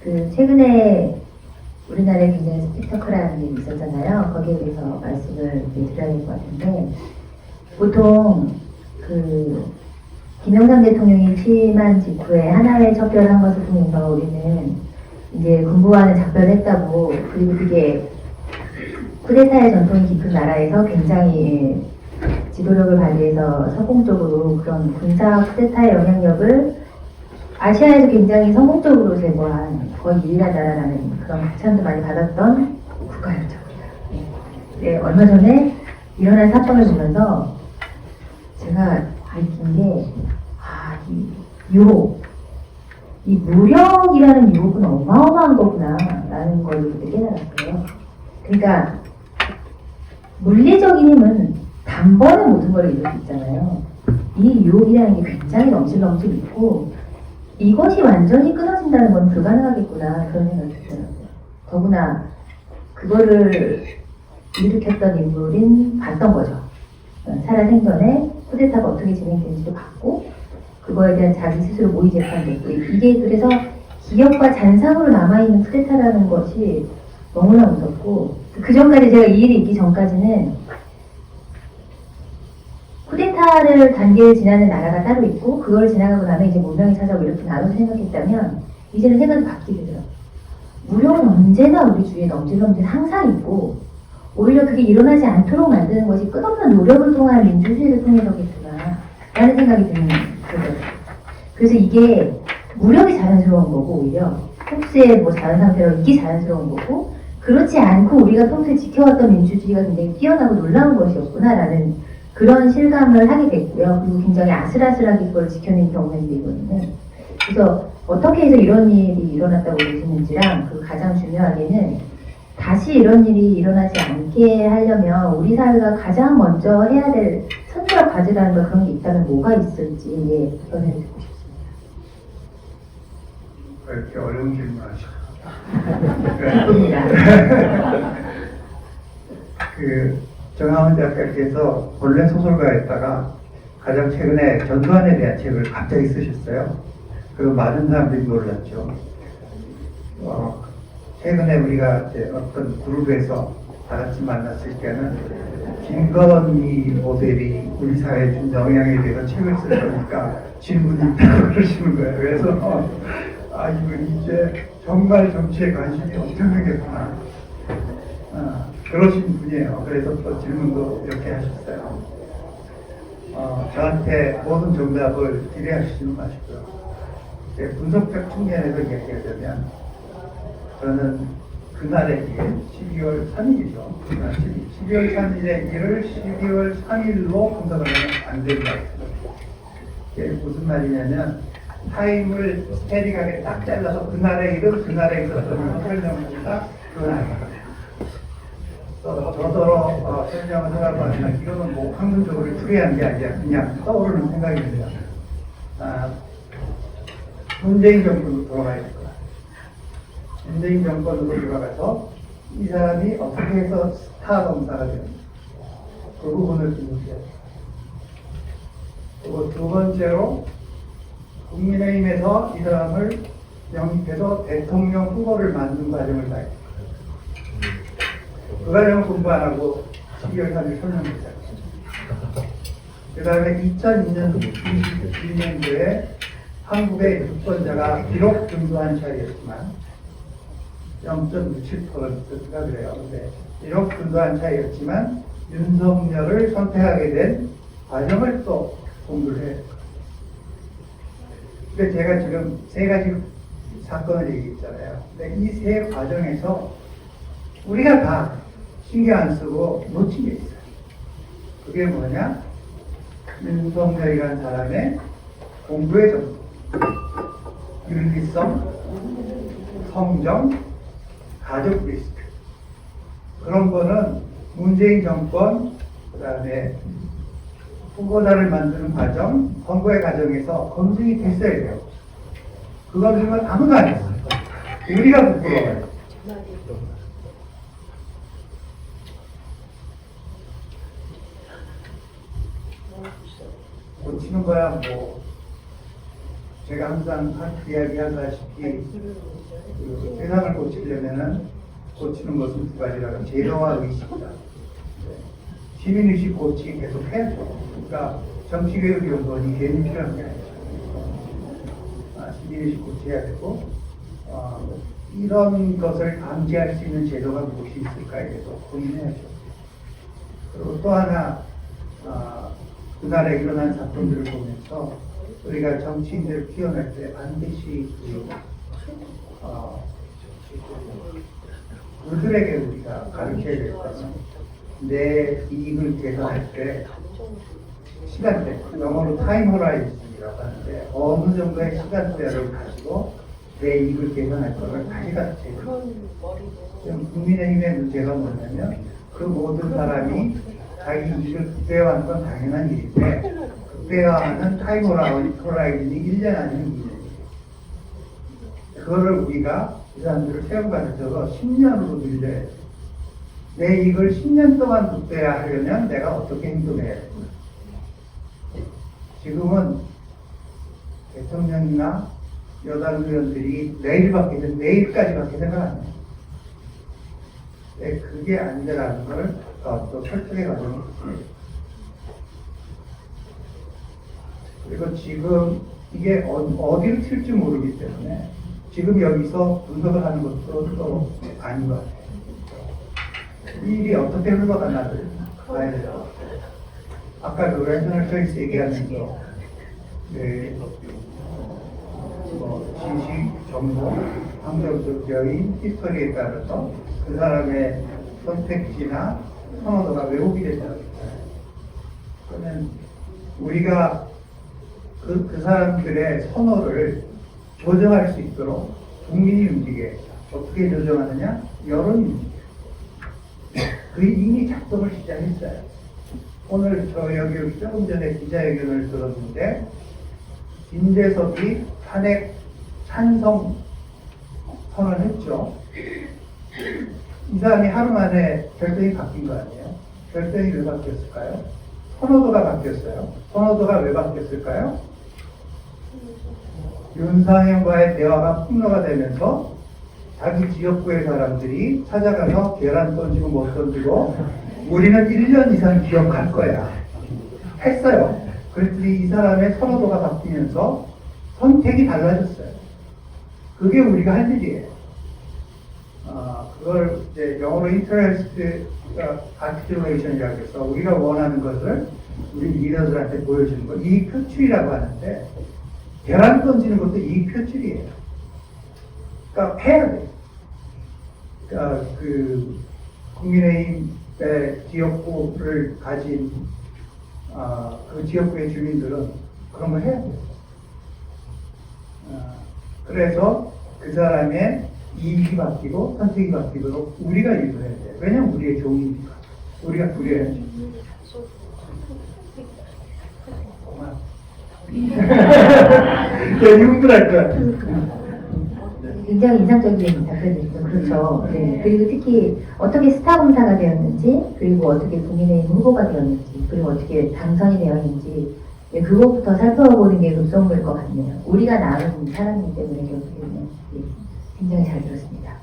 그 최근에 우리나라에 굉장히 스펙터클한 일이 있었잖아요. 거기에 대해서 말씀을 드려야 될 것 같은데, 보통 그 김영삼 대통령이 취임한 직후에 하나회 척결한 것을 통해서 우리는 이제 군부와는 작별했다고, 그리고 그게 쿠데타의 전통이 깊은 나라에서 굉장히 지도력을 발휘해서 성공적으로 그런 군사 쿠데타의 영향력을 아시아에서 굉장히 성공적으로 제거한 거의 유일한 나라라는 그런 극찬도 많이 받았던 국가였죠. 네, 얼마 전에 일어난 사건을 보면서 제가 느낀 게, 이 유혹, 이 무력이라는 유혹은 어마어마한 거구나 라는 걸 그때 깨달았어요. 그러니까 물리적인 힘은 단번에 모든 걸 이룰 수 있잖아요. 이 유혹이라는 게 굉장히 넘실넘실 있고, 이것이 완전히 끊어진다는 건 불가능하겠구나 그런 생각이 들더라고요. 더구나 그거를 일으켰던 인물인 봤던 거죠. 살아생전에 쿠데타가 어떻게 진행되는지도 봤고, 그거에 대한 자기 스스로 모의 재판도 있고, 이게 그래서 기억과 잔상으로 남아있는 쿠데타라는 것이 너무나 무섭고, 그 전까지 제가 이 일이 있기 전까지는 쿠데타를 단계를 지나는 나라가 따로 있고, 그걸 지나가고 나면 이제 문명이 찾아오고 이렇게 나눠서 생각했다면, 이제는 생각이 바뀌더라고요. 무력은 언제나 우리 주위에 넘실넘실 항상 있고, 오히려 그게 일어나지 않도록 만드는 것이 끝없는 노력을 통한 민주주의를 통해서겠구나 라는 생각이 드는 거죠. 그래서 이게 무력이 자연스러운 거고, 오히려 폭스의 뭐 자연 상태로 있기 자연스러운 거고, 그렇지 않고 우리가 평소에 지켜왔던 민주주의가 굉장히 뛰어나고 놀라운 것이었구나라는 그런 실감을 하게 됐고요. 그리고 굉장히 아슬아슬하게 그걸 지켜낸 경우인데, 이거는. 그래서 어떻게 해서 이런 일이 일어났다고 보시는지랑, 그 가장 중요하게는 다시 이런 일이 일어나지 않게 하려면 우리 사회가 가장 먼저 해야 될 선제적 과제라는 걸, 그런 게 있다면 뭐가 있을지 답변을 듣고 싶습니다. 왜 이렇게 어려운 질문 하시죠? 정하원 작가께서 본래 소설가였다가 가장 최근에 전두환에 대한 책을 갑자기 쓰셨어요. 그거 많은 사람들이 놀랐죠. 최근에 우리가 이제 어떤 그룹에서 다 같이 만났을 때는 김건희 모델이 우리 사회에 준 영향에 대해서 책을 쓸 거니까 질문이 있다고 그러시는 거예요. 그래서 이분 이제 정말 정치에 관심이 엄청나겠구나. 그러신 분이에요. 그래서 또 질문도 이렇게 하셨어요. 저한테 모든 정답을 기대하시지 마시고요. 분석적 측면에서 이야기하자면, 저는 그날의 일, 12월 3일이죠. 12월 3일의 일을 12월 3일로 분석을 하면 안 된다. 이게 무슨 말이냐면, 타임을 스테릭하게 딱 잘라서 그날의 일은 그날에 있었던 설명합니다. 그건 아니에요. 저더러 설명을 하라고 하지만, 이거는 뭐 학문적으로 풀이한 게 아니라 그냥 떠오르는 생각입니다. 문재인 정부로 돌아가야 될 거야. 문재인 정권으로 돌아가서 이 사람이 어떻게 해서 스타 검사가 되는지, 그 부분을 분석해야 돼요. 그리고 두 번째로, 국민의힘에서 이 사람을 영입해서 대통령 후보를 만든 과정을 봐야 돼요. 그 과정을 공부 안 하고 12월 3일 설명했어요. 그 다음에 2021년도에 한국의 유권자가 비록 중도한 차이였지만 0.67%가 그래요. 근데 비록 중도한 차이였지만 윤석열을 선택하게 된 과정을 또 공부를 해요. 그러니까 제가 지금 세 가지 사건을 얘기했잖아요. 근데 이 세 과정에서 우리가 다 신경 안 쓰고 놓친 게 있어요. 그게 뭐냐? 윤석열이라는 사람의 공부의 정도, 윤리성, 성정, 가족 리스크. 그런 거는 문재인 정권, 그 다음에 후보자를 만드는 과정, 선거의 과정에서 검증이 됐어야 돼요. 그 검증을 아무도 안 했어요. 우리가 부끄러워요. 고치는 거야, 뭐. 제가 항상 이야기하다시피 그 세상을 고치려면은 고치는 것은 두 가지라고 제도와 의식이다. 시민의식 고치기 계속 해야죠. 그러니까 정치개혁 연구원이 괜히 필요한 게 아니죠. 시민의식 고쳐야 되고 이런 것을 방지할 수 있는 제도가 무엇이 있을까에 대해서 고민해야죠. 그리고 또 하나 그날에 일어난 사건들을 보면서 우리가 정치인들을 키워낼 때 반드시 그들에게 우리가 가르쳐야 될 것은 내 이익을 계산할 때 시간대, 영어로 타임 호라이즌이라고 하는데 어느 정도의 시간대를 가지고 내 이익을 계산할 것을 다시 가르쳐야 돼요. 지금 국민의힘의 문제가 뭐냐면 그 모든 사람이 자기 이익을 극대화하는 건 당연한 일인데 극대화하는 타임 호라이즌이 1년 아니면 2년이에요. 그거를 우리가 이 사람들을 세우고 가르쳐서 10년으로 늘려야 돼요. 내 이익을 10년 동안 극대화하려면 내가 어떻게 행동해야 됩니까? 지금은 대통령이나 여당 의원들이 내일까지밖에 생각 안 해요. 그게 아니라는 걸 또 설득해 가지고 그리고 지금 이게 어디로 튈지 모르기 때문에 지금 여기서 분석을 하는 것도 또 아닌 것 같아요. 이 일이 어떻게 흘러가나를 봐야 돼요. 아까 그 랜선을 초이스 얘기하면서 지식, 정보, 환경적인 히스토리에 따라서 그 사람의 선택지나 선호도가 왜곡이 된다고 했잖아요. 그러면 우리가 그 사람들의 선호를 조정할 수 있도록 국민이 움직여야죠. 어떻게 조정하느냐? 여론이 움직여요. 그게 이미 작동을 시작했어요. 오늘 저 여기 조금 전에 기자회견을 들었는데 김재섭이 탄핵 찬성 선언했죠. 이 사람이 하루 만에 결정이 바뀐 거 아니에요? 결정이 왜 바뀌었을까요? 선호도가 바뀌었어요. 선호도가 왜 바뀌었을까요? 윤상현과의 대화가 폭로가 되면서 자기 지역구의 사람들이 찾아가서 계란 던지고 못 던지고 우리는 1년 이상 기억할 거야 했어요. 그랬더니 이 사람의 선호도가 바뀌면서 선택이 달라졌어요. 그게 우리가 할 일이에요. 그걸 이제 영어로 interest articulation이라고 해서 우리가 원하는 것을 우리 리더들한테 보여주는 거, 이익 표출이라고 하는데 계란 던지는 것도 이익 표출이에요. 그러니까 해야 돼. 그러니까 그 국민의힘의 지역구를 가진 그 지역구의 주민들은 그런 걸 해야 돼요. 그래서 그 사람의 이익이 바뀌고 선택이 바뀌도록 우리가 유도해야 돼요. 왜냐면 우리의 종이니까. 우리가 부려야죠. 괜히 흥분할 것 같아요. 굉장히 인상적인 답변이죠. 그렇죠. 네. 그리고 특히 어떻게 스타 검사가 되었는지, 그리고 어떻게 국민의힘 후보가 되었는지, 그리고 어떻게 당선이 되었는지, 네, 그것부터 살펴보는 게 급선무일 것 같네요. 우리가 낳은 사람이기 때문에 결국에는 굉장히 잘 들었습니다.